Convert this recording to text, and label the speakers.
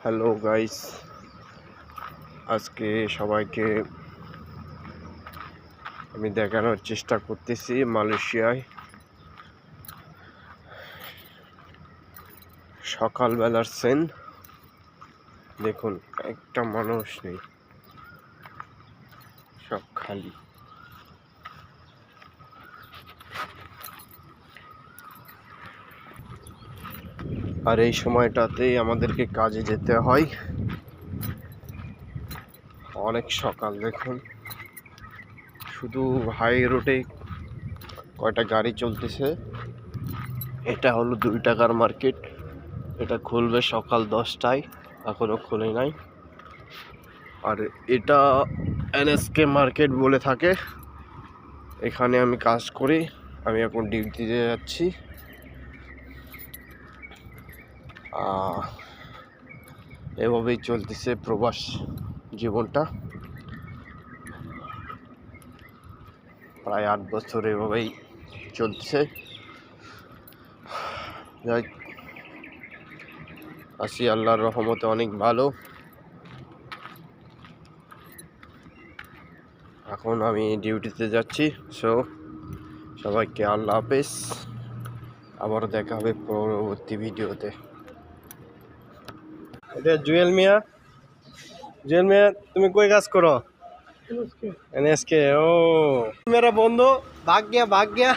Speaker 1: Hello guys, আজকে সবাইকে আমি দেখানোর চেষ্টা করতেছি মালয়েশিয়ায় সকালবেলার সিন। দেখুন, একটা মানুষ নেই, সব খালি। আর এই সময়টাতেই আমাদেরকে কাজে যেতে হয়। অনেক সকাল, দেখুন শুধু হাই রোডে কয়টা গাড়ি চলতেছে। এটা হলো 2 টাকার মার্কেট। এটা খুলবে সকাল 10টায়, এখনো খুলে নাই। আর এটা এনএসকে মার্কেট বলে থাকে। এখানে আমি কাজ করি, আমি এখন ডিউটিতে যাচ্ছি। এভাবেই চলতেছে প্রবাস জীবনটা, প্রায় 8 বছর এভাবেই চলছে। যাই আসি, আল্লাহর রহমতে অনেক ভালো। এখন আমি ডিউটিতে যাচ্ছি। সবাইকে আল্লাহ হাফেজ, আবার দেখা হবে পরবর্তী ভিডিওতে। এটা জুয়েল মিয়া। তুমি কই কাজ করো? এনএসকে। ও মেরা বন্ধু, ভাগ গিয়া